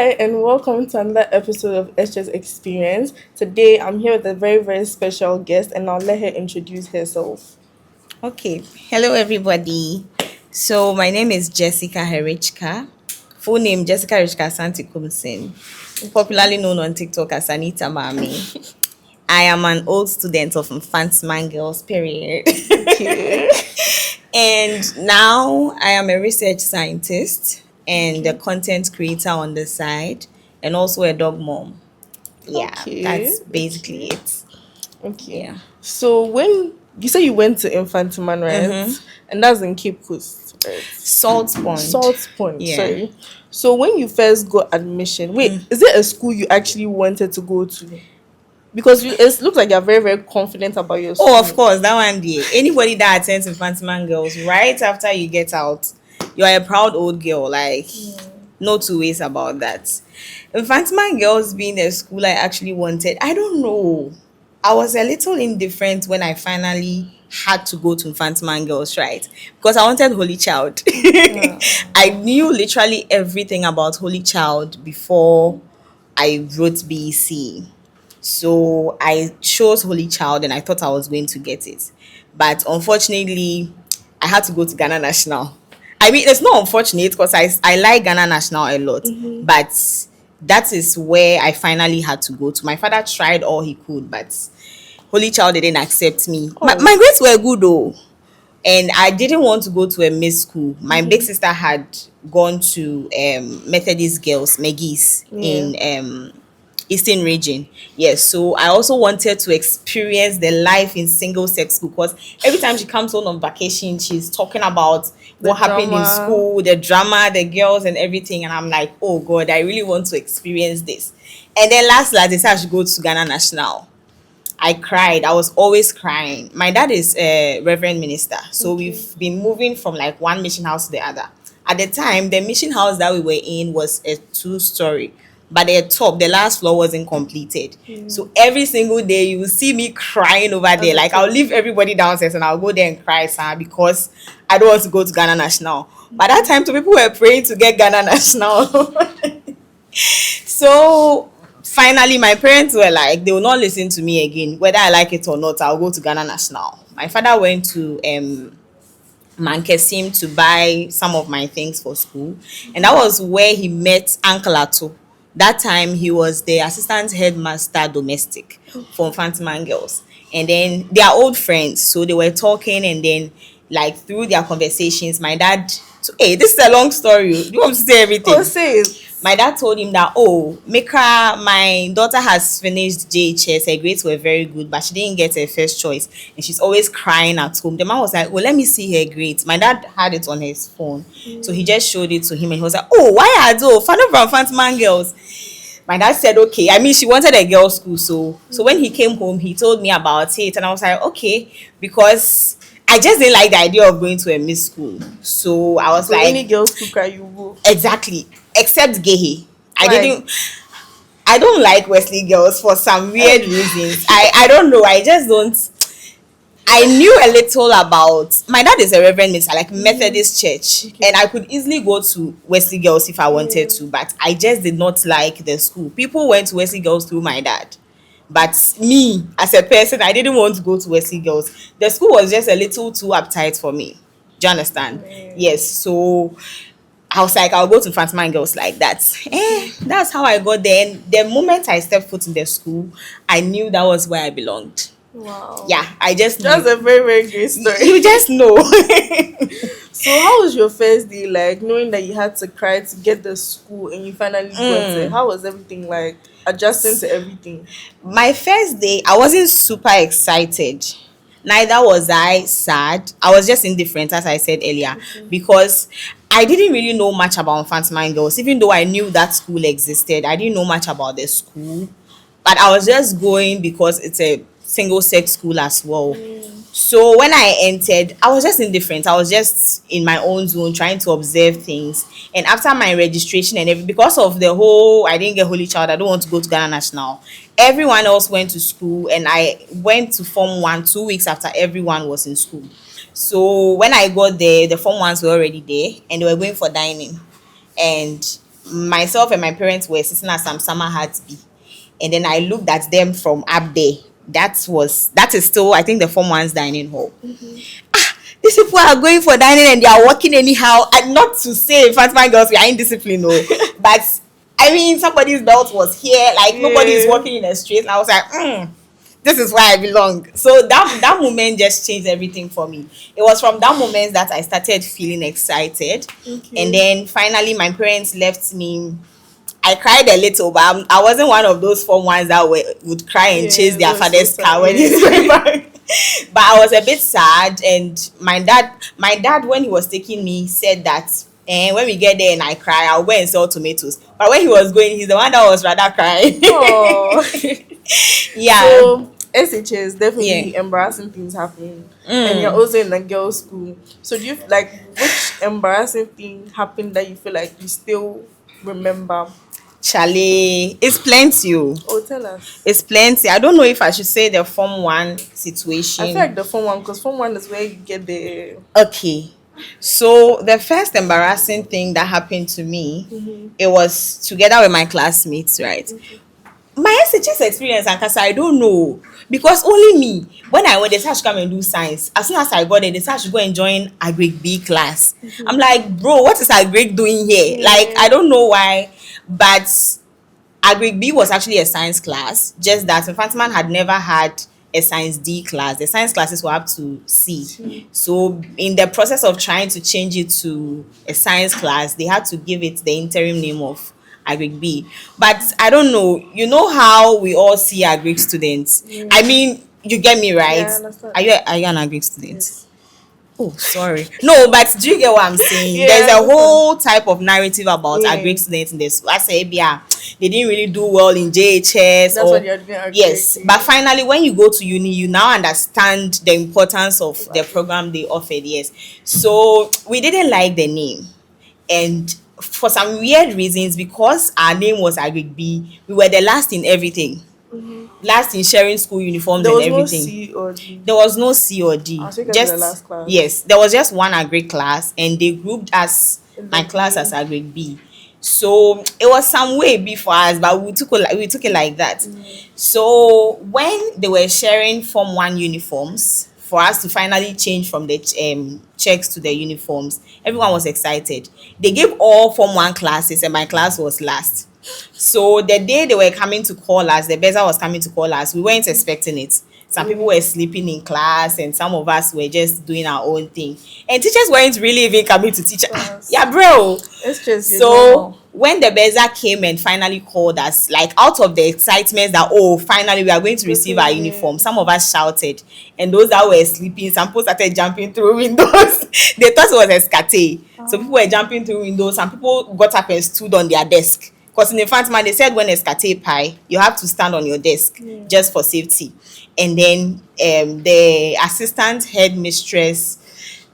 Hi, and welcome to another episode of Esther's Experience. Today, I'm here with a very, very special guest, and I'll let her introduce herself. Okay. Hello, everybody. So, my name is Jessica Herichka. Full name Jessica Herichka Santi Kumsin, popularly known on TikTok as Anita Maame. I am an old student of Mfantsiman Girls, period. Okay. And now I am a research scientist and a content creator on the side, and also a dog mom. Yeah, Okay. that's basically it. Okay. Yeah. So, when you say you went to Infantiman, Mm-hmm. right? And that's in Cape Coast, right? Salt Pond. Salt Point, Yeah. sorry. So, when you first got admission, wait, is it a school you actually wanted to go to? Because it looks like you're very, very confident about your Oh, of school. course, that one day. Anybody that attends Infantiman Girls, right after you get out, you are a proud old girl. Like, no two ways about that. Infantiman Girls being a school I actually wanted, I don't know. I was a little indifferent when I finally had to go to Infantiman Girls, right? Because I wanted Holy Child. Yeah. I knew literally everything about Holy Child before I wrote BEC. So I chose Holy Child and I thought I was going to get it. But unfortunately, I had to go to Ghana National. I mean, it's not unfortunate because I like Ghana National a lot. But that is where I finally had to go to. My father tried all he could, but Holy Child didn't accept me. My Oh, grades were good though. And I didn't want to go to a mixed school. My big sister had gone to Methodist Girls, Megis, yeah. in Eastern region. Yes, so I also wanted to experience the life in single sex school because every time she comes home on vacation, she's talking about The what happened in drama. school, the drama, the girls, and everything. And I'm like, oh God, I really want to experience this. And then last, they said I should go to Ghana National. I cried. I was always crying. My dad is a reverend minister. So Okay. we've been moving from like one mission house to the other. At the time, the mission house that we were in was a two-story. But the top, the last floor wasn't completed. So every single day you will see me crying over At there. the Like I'll top. leave everybody downstairs and I'll go there and cry, sir, because I don't want to go to Ghana National. By that time, two people were praying to get Ghana National. So finally, my parents were like, they will not listen to me again. Whether I like it or not, I'll go to Ghana National. My father went to Mankesim to buy some of my things for school. And that was where he met Uncle Ato. That time he was the assistant headmaster domestic for Mfantsiman Girls. And then they are old friends. So they were talking and then like through their conversations, my dad, so, hey, this is a long story. Do you want me to say Oh, everything? say it. My dad told him that, oh, Mika, my daughter has finished JHS. Her grades were very good, but she didn't get her first choice. And she's always crying at home. The man was like, well, let me see her grades. My dad had it on his phone. So he just showed it to him and he was like, oh, why are those? Fan from Phantom Girls. My dad said, okay. I mean, she wanted a girls' school. So when he came home, he told me about it. And I was like, okay, because I just didn't like the idea of going to a miss school. So I was So any like, girls who cry, you go. exactly. Except Gehe. I Why? didn't I don't like Wesley girls for some weird Hey. reasons. I don't know. I just don't. I knew a little about my dad is a reverend minister, like Methodist church, Okay. and I could easily go to Wesley Girls if I wanted to, but I just did not like the school. People went to Wesley Girls through my dad. But me, as a person, I didn't want to go to Wesley Girls. The school was just a little too uptight for me. Do you understand? Yes. So I was like, I'll go to Mfantsiman Girls like that. That's how I got there. And the moment I stepped foot in the school, I knew that was where I belonged. Wow. Yeah, I just That's knew. a very, very great story. You just know. So how was your first day like, knowing that you had to cry to get the school and you finally got it? How was everything like, adjusting to everything? My first day, I wasn't super excited. Neither was I sad. I was just indifferent, as I said earlier, because I didn't really know much about Infantsman Girls. Even though I knew that school existed, I didn't know much about the school. But I was just going because it's a single sex school as well. So when I entered, I was just indifferent. I was just in my own zone trying to observe things. And after my registration and everything, because of the whole I didn't get Holy Child, I don't want to go to Ghana National. Everyone else went to school and I went to Form 1 2 weeks after everyone was in school. So when I got there, the Form 1s were already there and they were going for dining. And myself and my parents were sitting at some summer hats B, and then I looked at them from up there. That is still, I think, the Form One's dining hall. These people are going for dining and they are walking anyhow. And not to say Mfantsiman girls we are indisciplined, no, but I mean somebody's belt was here, like nobody is Yeah. walking in the street. And I was like, this is where I belong. So that moment just changed everything for me. It was from that moment that I started feeling excited. And Okay. then finally my parents left me. I cried a little, but I wasn't one of those Form Ones that would cry and chase Yeah, their that was so father's sad. car when Yeah. he's going back. But I was a bit sad, and my dad, when he was taking me, said that, and when we get there and I cry, I'll go and sell tomatoes. But when he was going, he's the one that was rather crying. Oh. Yeah, So SHS yeah. definitely embarrassing things happen, and you're also in the girls' school. So do you like which embarrassing thing happened that you feel like you still remember? Charlie, it's plenty. Oh. Oh, tell us. It's plenty. I don't know if I should say the Form 1 I situation. feel like the Form 1, because Form 1 is where you get the. Okay. So the first embarrassing thing that happened to me, it was together with my classmates, right? My SHS experience and Kasa, I don't know. Because only me, when I went, they said I should come and do science. As soon as I got there, they said I should go and join a grade B class. I'm like, bro, what is a grade doing here? Like, I don't know why. But Agric B was actually a science class, just that Mfantsiman had never had a science D class. The science classes were up to C. So in the process of trying to change it to a science class, they had to give it the interim name of Agric B. But I don't know, you know how we all see Agric students. I mean, you get me right? Yeah, I understand. Are you an Agric student? Yes. Oh, sorry. No, but do you get what I'm saying? Yeah, There's I a whole type of narrative about Yeah. our Greek students in this. I say, yeah, they didn't really do well in JHS. That's what you're doing. Yes, but finally, when you go to uni, you now understand the importance of the Right. program they offered. Yes, so we didn't like the name, and for some weird reasons, because our name was Agric B, we were the last in everything. Last in sharing school uniforms There and was no everything. C or D. There was no C or D. I think I was the last class. Yes, there was just one agri class, and they grouped us, In my the class, B. as agri B. So it was some way B for us, but we took it like that. So when they were sharing Form 1 uniforms for us to finally change from the checks to the uniforms, everyone was excited. They gave all Form 1 classes, and my class was last. So the day they were coming to call us, the buzzer was coming to call us, we weren't expecting it. Some people were sleeping in class, and some of us were just doing our own thing. And teachers weren't really even coming to teach. Class. Yeah, bro. It's just So when the buzzer came and finally called us, like out of the excitement that, oh, finally we are going to receive our uniform, some of us shouted, and those that were sleeping, some people started jumping through windows. They thought it was a scate. So people were jumping through windows. Some people got up and stood on their desk. Because in the Mfantsiman, they said when a scate pie, you have to stand on your desk just for safety. And then the assistant headmistress,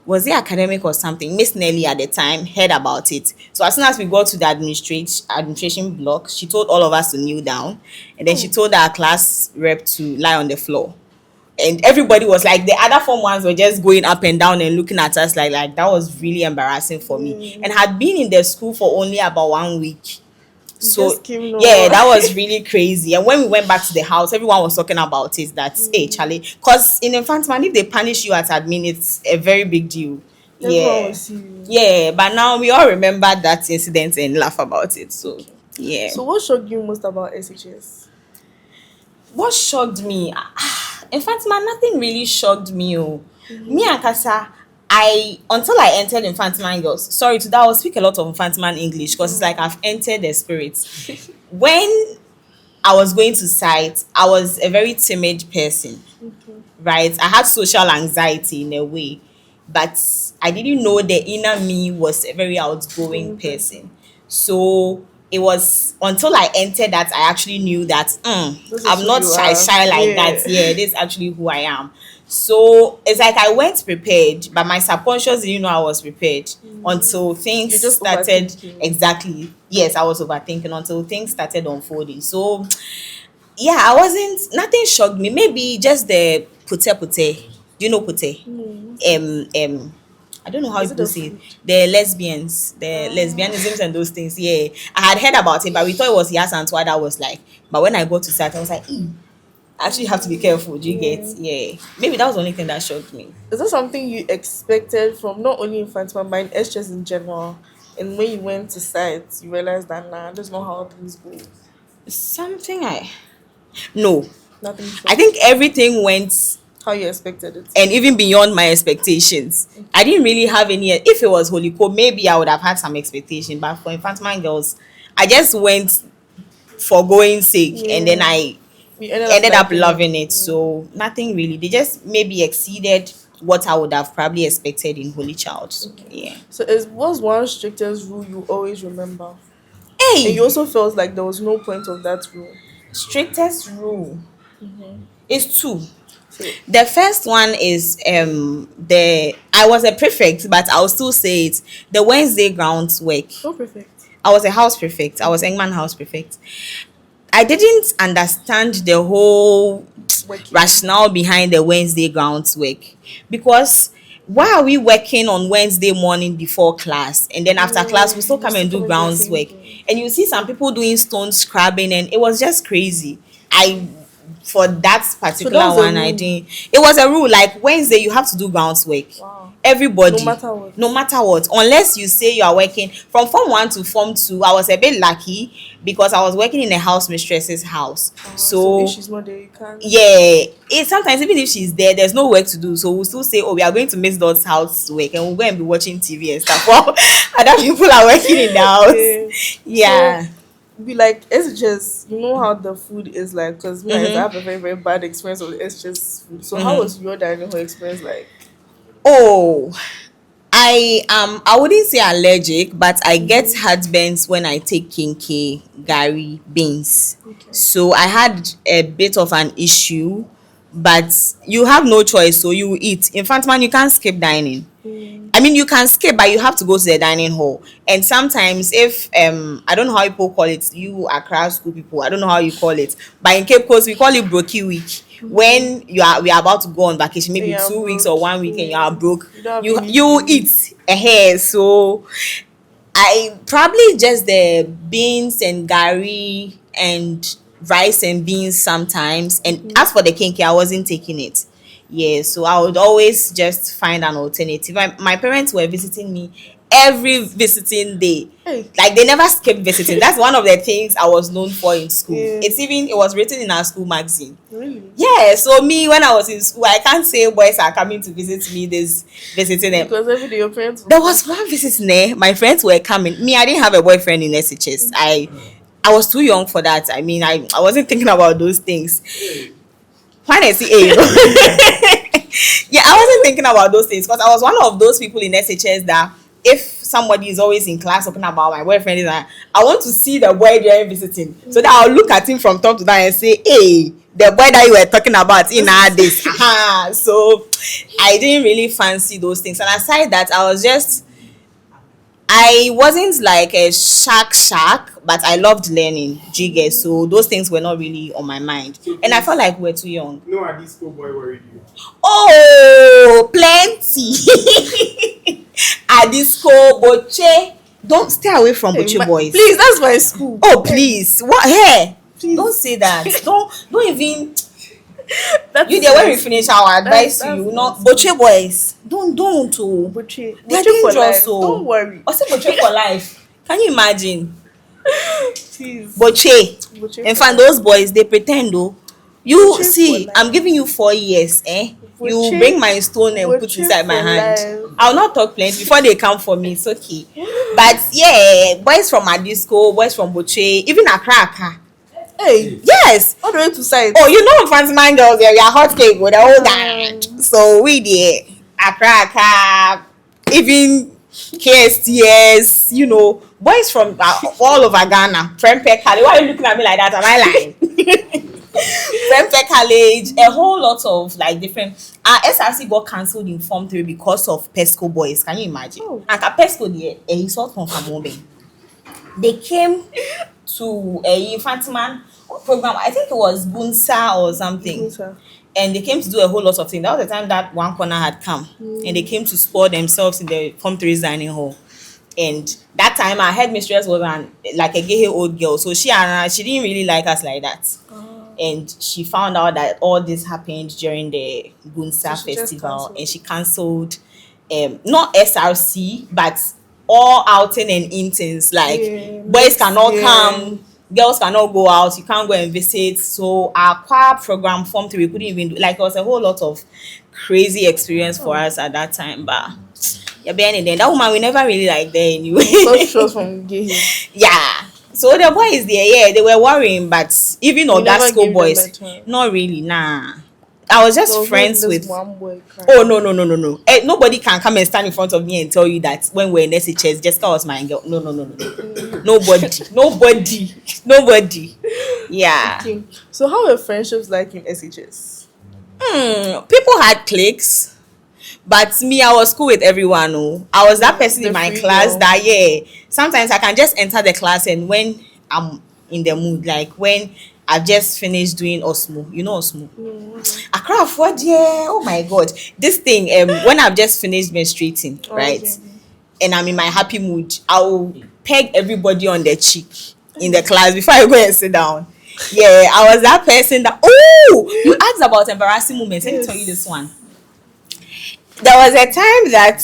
was it academic or something, Miss Nelly at the time, heard about it. So as soon as we got to the administration block, she told all of us to kneel down, and then she told our class rep to lie on the floor. And everybody was like, the other Form 1s were just going up and down and looking at us like that was really embarrassing for me. And had been in the school for only about 1 week. So just came no yeah, more. that was really crazy. And when we went back to the house, everyone was talking about it. That hey, Charlie, because in Mfantsiman, if they punish you at admin, it's a very big deal. Everyone Yeah, will see you. yeah. But now we all remember that incident and laugh about it. So yeah. So what shocked you most about SHS? What shocked me? In fact, man, nothing really shocked me. Oh. Me and Kasa, until I entered Mfantsiman Girls. Sorry, today I will speak a lot of Mfantsiman English because it's like I've entered the spirit. When I was going to site, I was a very timid person, right? I had social anxiety in a way, but I didn't know the inner me was a very outgoing person. So it was until I entered that I actually knew that This is I'm who not you shy are. like Yeah. that. Yeah, this is actually who I am. So it's like I went prepared, but my subconscious didn't know I was prepared until things You're just started. overthinking. Exactly. Yes, I was overthinking until things started unfolding. So yeah, I wasn't. Nothing shocked me. Maybe just the pute pute. Do you know pute? I don't know how Is it people a say it. food? The lesbians, the lesbianisms and those things. Yeah, I had heard about it, but we thought it was Yas and Twa that was like. But when I got to site, I was like, actually have to be careful. Do you get? Yeah. Yeah, maybe that was the only thing that shocked me. Is that something you expected from not only Mfantsiman but in SHS in general? And when you went to site, you realized that nah, that's not how things go. Something I no, Nothing I shocked think you. everything went How you expected it. and even beyond my expectations. I didn't really have any. If it was Holy Co, maybe I would have had some expectation. But for Infantsman girls, I just went for going sake, and then Yeah. I We ended up ended up liking it. loving it. So nothing really. They just maybe exceeded what I would have probably expected in Holy Child. So, yeah. So it was one strictest rule you always remember. And Hey, you also felt like there was no point of that rule. strictest rule is two. So The first one is the I was a prefect, but I'll still say it. The Wednesday grounds work. so perfect. I was a house prefect. I was Engman house prefect. I didn't understand the whole Working. rationale behind the Wednesday grounds work because why are we working on Wednesday morning before class and then after class we still You come and still do come and do the grounds same work, thing. and you see some people doing stone scrubbing and it was just crazy. I For that So that particular was a one I rule. didn't. It was a rule like Wednesday you have to do grounds work. Wow. No Everybody, matter what. no matter what, unless you say you are working from form 1 to form 2. I was a bit lucky because I was working in a house mistress's house, So if so she's not there, you can't. yeah, it sometimes even if she's there, there's no work to do, so we'll still say, oh, we are going to Miss Dot's house work, and we'll go and be watching TV and stuff while other people are working in the Yeah. house. Yeah. So be like SHS, you know how the food is like, because me, I have a very, very bad experience with SHS food. So how was your dining hall experience like? Oh, I wouldn't say allergic, but I get heartburns when I take kinky gari beans. Okay. So I had a bit of an issue, but you have no choice, so you eat. In fact, man, you can't skip dining. I mean, you can skip, but you have to go to the dining hall. And sometimes, if I don't know how people call it, you Accra school people, I don't know how you call it, but in Cape Coast we call it Brokey week. When we are about to go on vacation, maybe Yeah, 2 weeks broke. or 1 week, and you are broke, You don't have you any you food. eat a hair. So I probably just the beans and gari and rice and beans sometimes. And as for the kinky, I wasn't taking it. Yeah, so I would always just find an alternative. My parents were visiting me every visiting day. Hey. Like they never skipped visiting. That's one of the things I was known for in school. Yeah. It was written in our school magazine. Really? Yeah, so me when I was in school, I can't say boys are coming to visit me this visiting them. Because every day your parents will There was one visit there. My friends were coming. Me, I didn't have a boyfriend in SHS. I was too young for that. I mean, I wasn't thinking about those things. When I see A, yeah, I wasn't thinking about those things because I was one of those people in SHS that if somebody is always in class talking about my boyfriend, is I want to see the boy during visiting, so that I'll look at him from top to down and say, hey, the boy that you were talking about in our days. So I didn't really fancy those things. And aside that, I wasn't like a shark, but I loved learning jigger. So those things were not really on my mind. And I felt like we're too young. No, a disco boy worried you. Oh, plenty. A disco, boche. Don't stay away from Hey, boche boys. Please, that's my school. Oh, please. What? Hey, don't say that. Don't even. That's You there when my we finish our advice to that's you, my not boche boys. Don't. Oh. Butcher. They're Butcher for dangerous. life. So Don't worry. what's it boche for life? Can you imagine? Please. Boche. Butcher In for fact, life. those boys they pretend though. You Boche see, for I'm life. giving you 4 years, eh? You Boche- bring my stone and put Boche inside my for hand. life. I'll not talk plenty before they come for me. It's okay. But yeah, boys from Adisco, boys from Boche, even Accra. Hey, Yes. all the way to side. Oh, you know Mfantsiman girls, yeah, we are hot cake with the whole gang. So we there, Accra, even KSTS, boys from all over Ghana. Prempeh College. Why are you looking at me like that? Am I lying? Prempeh College, a whole lot of like different. Our SRC got cancelled in Form 3 because of Pesco boys. Can you imagine? Oh. And Pesco, he saw from Kamobe. They came to a Mfantsiman program. I think it was Bunsa or something. Sir. and they came to do a whole lot of things. That was the time that one corner had come, and they came to spoil themselves in the Form 3 dining hall. And that time our headmistress was like a gay old girl, so she didn't really like us like that. And she found out that all this happened during the So Gunsa she just festival, cancelled and it. she cancelled not SRC but all outing and intings, like Yeah, boys next cannot year. come, girls cannot go out, you can't go and visit. So our choir program Form 3 we couldn't even do, like it was a whole lot of crazy experience for Oh, us at that time. But yeah, but anyway, that woman we never really liked there anyway. such shows from gay. Yeah. So the boys there, yeah, they were worrying, but even You Oga never school gave them a boys, chance. not really, nah. I was There just was not even friends this with. one boy crying. Oh no, no, no, no, no! Nobody can come and stand in front of me and tell you that when we're in SHS, Jessica was my girl. No, no, no, no, no. Nobody, nobody, nobody. Yeah. Okay. So how were friendships like in SHS? People had cliques, but me, I was cool with everyone. Oh, I was that person in The my free class girl. that, yeah, sometimes I can just enter the class, and when I'm in the mood, like when I've just finished doing Osmo, you know Osmo. Accra for dear, oh my god, this thing. When I've just finished menstruating, Oh, right, okay. and I'm in my happy mood, I'll peg everybody on the cheek in the class before I go and sit down. Yeah, I was that person that. Oh, you asked about embarrassing moments. Let me tell you this Yes. one. There was a time that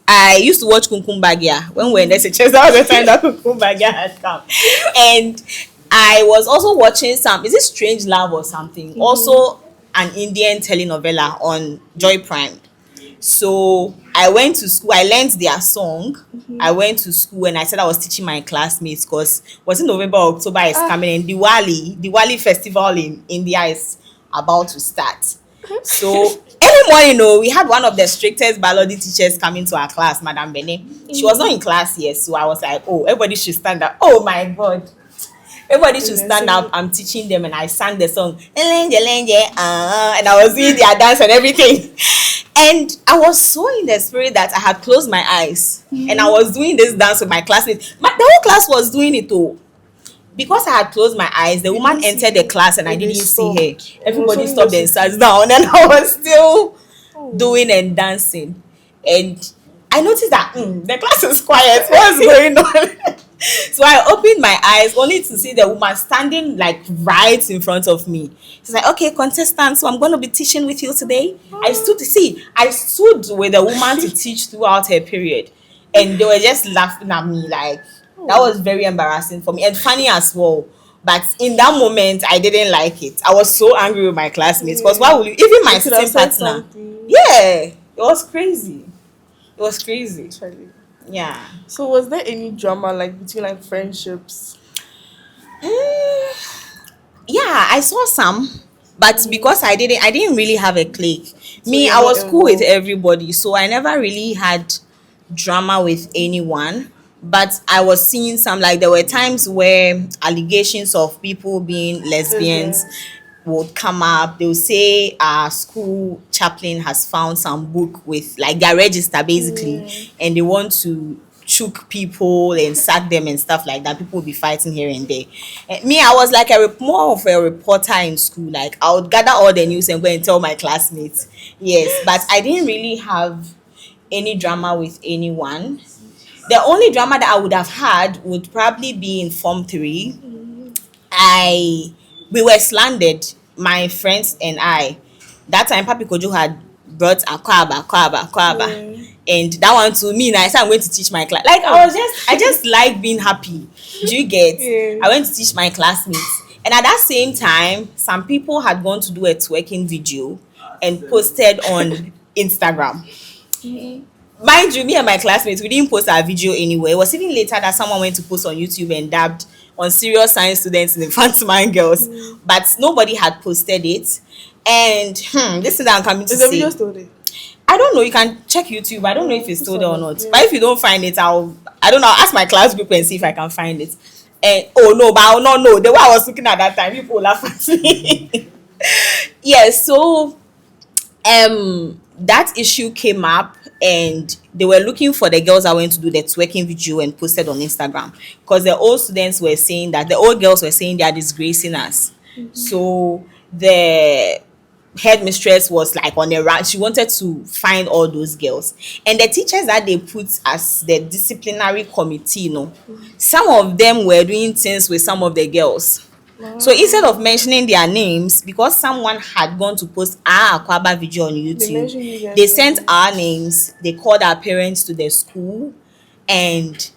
I used to watch Kumkum Bagia when we were in SHS. That was the time that Kumkum Bagia had come, and I was also watching some. Is it Strange Love or something? Also, an Indian telenovela on Joy Prime. So I went to school. I learned their song. I went to school and I said I was teaching my classmates because was it November or October is Ah, coming, and Diwali festival in India is about to start. So early morning, oh, we had one of the strictest biology teachers coming to our class, Madam Bene. She was not in class yet, so I was like, oh, everybody should stand up. Oh my God. Everybody should and then stand up. singing. I'm teaching them, and I sang the song, and I was doing their dance and everything. And I was so in the spirit that I had closed my eyes and I was doing this dance with my classmates. The whole class was doing it too. Because I had closed my eyes, the You woman didn't entered the see, class and I and they didn't see her. stopped. It was Everybody only stopped just and a sat few. down, and I was still Oh. doing and dancing. And I noticed that the class is quiet. What's going on? So I opened my eyes only to see the woman standing like right in front of me. She's like, okay, contestant, so I'm going to be teaching with you today. I stood with the woman to teach throughout her period. And they were just laughing at me. Like, that Oh. was very embarrassing for me and funny as well. But in that moment, I didn't like it. I was so angry with my classmates because why Yeah. would you, even my You could have sitting said partner, something. yeah, it was crazy. It was crazy. Actually. Yeah. So was there any drama like between like friendships? Mm, yeah, I saw some, but because I didn't really have a clique. So Me, you're I not was cool with involved. everybody, so I never really had drama with anyone. But I was seeing some, like there were times where allegations of people being lesbians Lesbians. would come up. They would say our school chaplain has found some book with like their register basically, Yeah. and they want to choke people and sack them and stuff like that. People will be fighting here and there. Me, I was like more of a reporter in school. Like I would gather all the news and go and tell my classmates. Yes, but I didn't really have any drama with anyone. The only drama that I would have had would probably be in Form 3. I We were slandered, my friends and I. That time Papi Kojo had brought Akwaba. Yeah. And that one to me, and I said I'm going to teach my class. Like I just like being happy. Do you get? Yeah. I went to teach my classmates. And at that same time, some people had gone to do a twerking video and posted on Instagram. Mind you, me and my classmates, we didn't post our video anywhere. It was even later that someone went to post on YouTube and dabbed on serious science students in the Mfantsiman girls, but nobody had posted it. And this is what I'm coming to Is the say. video still there? I don't know. You can check YouTube. I don't know if it's This still one there or is- not. yeah. But if you don't find it, I don't know. I'll ask my class group and see if I can find it. And oh no, but I'll not know. The way I was looking at that time, people laugh at me. Yes, so that issue came up and they were looking for the girls that went to do the twerking video and posted on Instagram because the old students were saying that the old girls were saying they are disgracing us. So the headmistress was like on a run. She wanted to find all those girls, and the teachers that they put as the disciplinary committee, some of them were doing things with some of the girls. So instead of Wow. mentioning their names, because someone had gone to post our Akwaba video on They YouTube, mentioned you they guys' sent name. our names. They called our parents to the school, and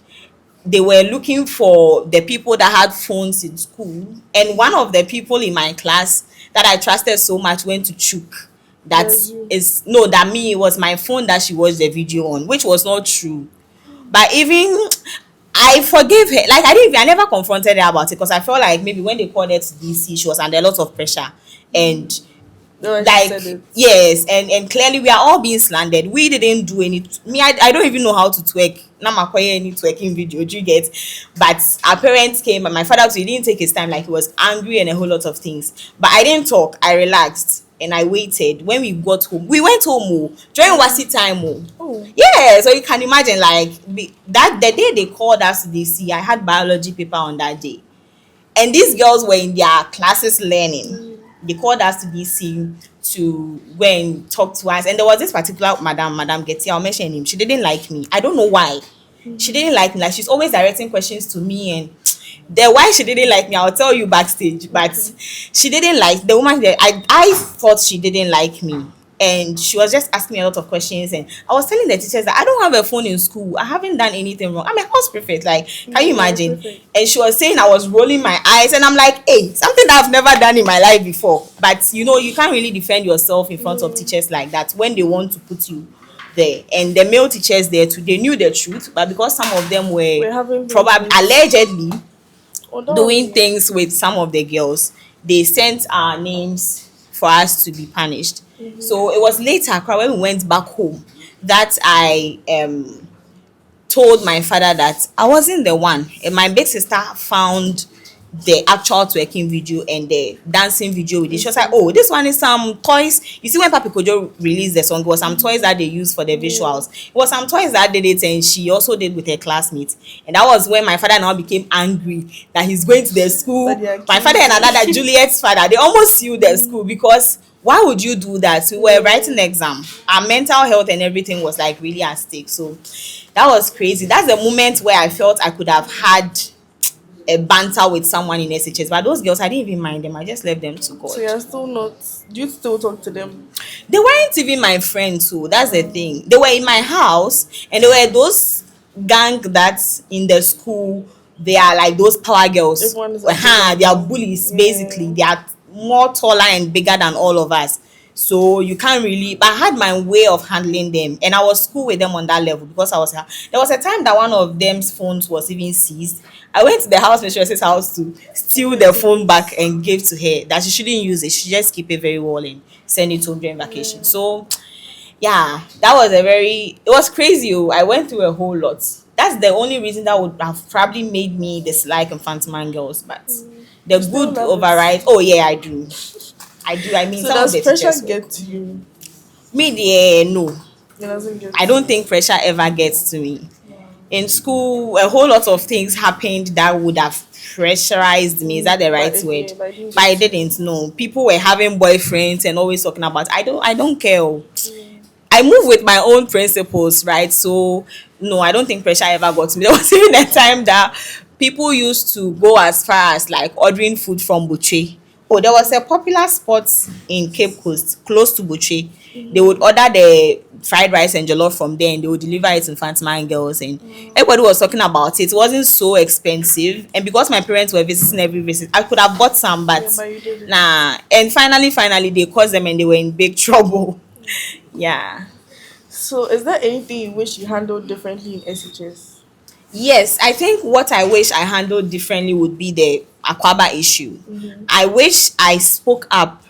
they were looking for the people that had phones in school. And one of the people in my class that I trusted so much went to chook that There's you. is no, that me, it was my phone that she watched the video on, which was not true. But even I forgave her. Like I never confronted her about it because I felt like maybe when they called her to DC, she was under a lot of pressure. And No, I she like said it. yes, and clearly we are all being slandered. We didn't do any. Me, I don't even know how to twerk. Now my any twerking video, do you get? But our parents came and my father too, he didn't take his time, like he was angry and a whole lot of things. But I didn't talk. I relaxed and I waited. When we got home, we went home during wasi time. Oh, Yeah, so you can imagine, like that the day they called us to DC, I had biology paper on that day, and these girls were in their classes learning. They called us to DC to go and talk to us, and there was this particular Madam Getty, I'll mention him. She didn't like me. I don't know why. She didn't like me. Like she's always directing questions to me, and the why she didn't like me, I'll tell you backstage. But okay. she didn't like the woman that I thought she didn't like me. And she was just asking me a lot of questions, and I was telling the teachers that I don't have a phone in school. I haven't done anything wrong. I'm a house prefect. Like, can you Yeah, you're imagine? perfect. And she was saying I was rolling my eyes, and I'm like, hey, something that I've never done in my life before. But you can't really defend yourself in front of teachers like that when they want to put you there. And the male teachers there too, they knew the truth, but because some of them were We're having things probably with. allegedly Oh, that was doing nice. things with some of the girls, they sent our names for us to be punished. So it was later when we went back home that I told my father that I wasn't the one. And my big sister found the actual twerking video and the dancing video with it. She was like, oh, this one is some toys. You see, when Papi Kojo released the song, it was some toys that they used for the Yeah. visuals. It was some toys that did it, and she also did with her classmates. And that was when my father now became angry that he's going to the That school. they are My father and accusing. another Juliet's father, they almost sued the school because why would you do that? We were writing the exam. Our mental health and everything was like really at stake. So that was crazy. That's the moment where I felt I could have had a banter with someone in SHS. But those girls, I didn't even mind them. I just left them to So God. you're still not. Do you still talk to them? They weren't even my friends, so that's the thing. They were in my house, and they were those gang that's in the school. They are like those power girls. Everyone is afraid of They are them. bullies basically. Yeah. They are more taller and bigger than all of us. So you can't really. But I had my way of handling them, and I was cool with them on that level because I was. There was a time that one of them's phones was even seized. I went to the house mistress's house to steal the phone back and give to her that she shouldn't use it. She just keep it very well and send it home during vacation. So yeah, that was it was crazy. I went through a whole lot. That's the only reason that would have probably made me dislike Mfantsiman girls. But the You still good love it. override. Oh yeah, I do. I do. I mean, So some of does the pressure teachers were get good. to you? Me, there, no. It doesn't get I to don't you. think pressure ever gets to me. In school, a whole lot of things happened that would have pressurized me. Is that the right word? But I didn't But get I to you. didn't know. People were having boyfriends and always talking about. I don't care. I move with my own principles, right? So no, I don't think pressure ever got to me. There was even a time that people used to go as far as like ordering food from Butcher. Oh, there was a popular spot in Cape Coast close to Butcher. They would order the fried rice and jollof from there, and they would deliver it in Mfantsiman girls, and everybody was talking about it. It wasn't so expensive, and because my parents were visiting every visit, I could have bought some, but Yeah, but you did it. nah. And finally, they caused them, and they were in big trouble. Yeah. So is there anything you wish you handled differently in SHS? Yes, I think what I wish I handled differently would be the Akwaba issue. I wish I spoke up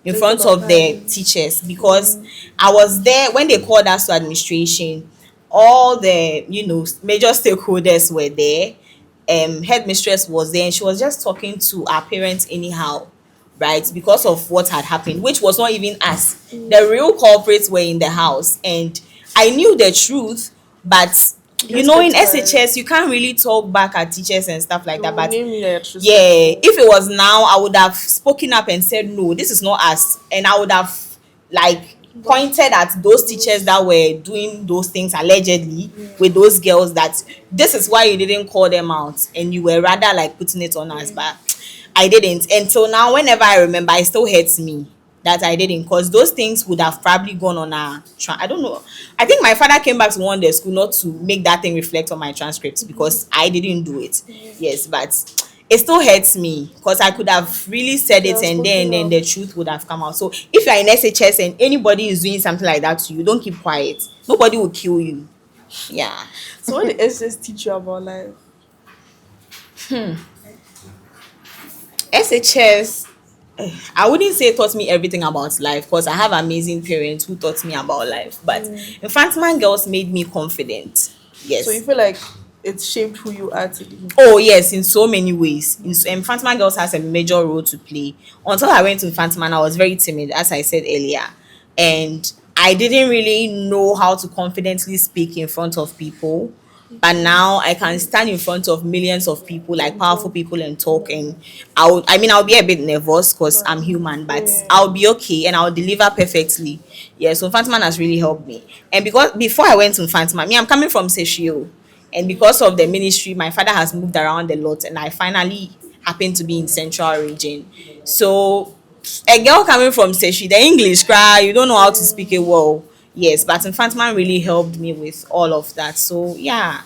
in Instead front of of the hiding. teachers because I was there when they called us to administration. All the major stakeholders were there. Headmistress was there, and she was just talking to our parents anyhow, right? Because of what had happened, which was not even us. The real culprits were in the house, and I knew the truth, but You Just know, in kept quiet. SHS, you can't really talk back at teachers and stuff like They that. will But name you that you're yeah, disrespectful. if it was now, I would have spoken up and said, no, this is not us. And I would have like But pointed at those teachers those, that were doing those things allegedly yeah, with those girls, that this is why you didn't call them out and you were rather like putting it on us. yeah. But I didn't. And so now, whenever I remember, it still hurts me that I didn't, because those things would have probably gone on a I don't know. I think my father came back to warn the school not to make that thing reflect on my transcripts because I didn't do it. Yeah. Yes, but it still hurts me because I could have really said Should it, have and then spoken then up. the truth would have come out. So if you're in SHS and anybody is doing something like that to you, don't keep quiet. Nobody will kill you. Yeah. So what did SS teach you about life? SHS, I wouldn't say taught me everything about life because I have amazing parents who taught me about life. But Yeah. Mfantsiman girls made me confident. So you Yes. feel like it shaped who you are today. Oh yes, in so many ways. Mfantsiman girls has a major role to play. Until I went to Mfantsiman, I was very timid, as I said earlier, and I didn't really know how to confidently speak in front of people. But now I can stand in front of millions of people, like And powerful talk. people, and talk. And I'll be a bit nervous because But I'm human, but yeah. I'll be okay and I'll deliver perfectly. Yeah, so Mfantsiman has really helped me. And because before I went to Mfantsiman, me, I'm coming from Seshio. And because of the ministry, my father has moved around a lot, and I finally happened to be in Central Region. So, a girl coming from Seshi, the English cry, you don't know how to speak it well. Yes, but Infantman really helped me with all of that. So, yeah,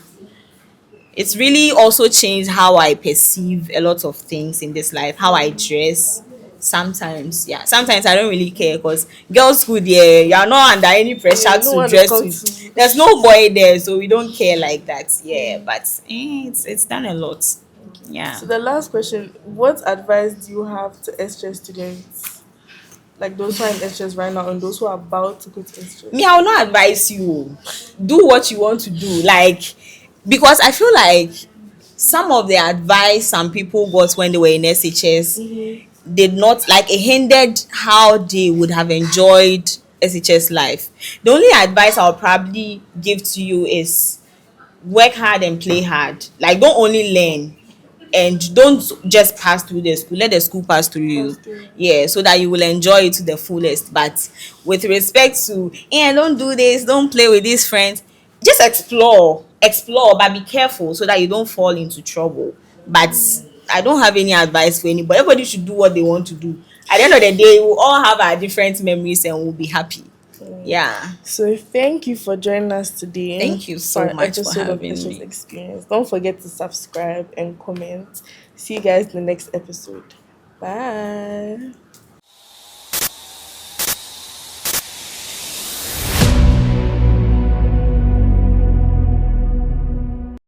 it's really also changed how I perceive a lot of things in this life, how I dress. Sometimes, yeah, sometimes I don't really care because girls' school there, you are not under any Yeah, pressure no to one to dress come to. to. There's no boy there, so we don't care like that. Yeah, Yeah. but it's done a lot. Yeah. So the last question, what advice do you have to SJ students? Like those who are in SJs right now and those who are about to go to Me, SJs? I will not advise you. Do what you want to do. Like, because I feel like some of the advice some people got when they were in SHS Mm-hmm. did not, like, it hindered how they would have enjoyed SHS life. The only advice I'll probably give to you is work hard and play hard. Like, don't only learn, and don't just pass through the school. Let the school pass through you. Pastor. Yeah, so that you will enjoy it to the fullest. But with respect to, don't do this, don't play with these friends, just explore, but be careful so that you don't fall into trouble. But I don't have any advice for anybody. Everybody should do what they want to do. At the end of the day, we'll all have our different memories and we'll be happy. Yeah. So thank you for joining us today Thank you for so an much for episode of having Esha's me. Experience. Don't forget to subscribe and comment. See you guys in the next episode. Bye.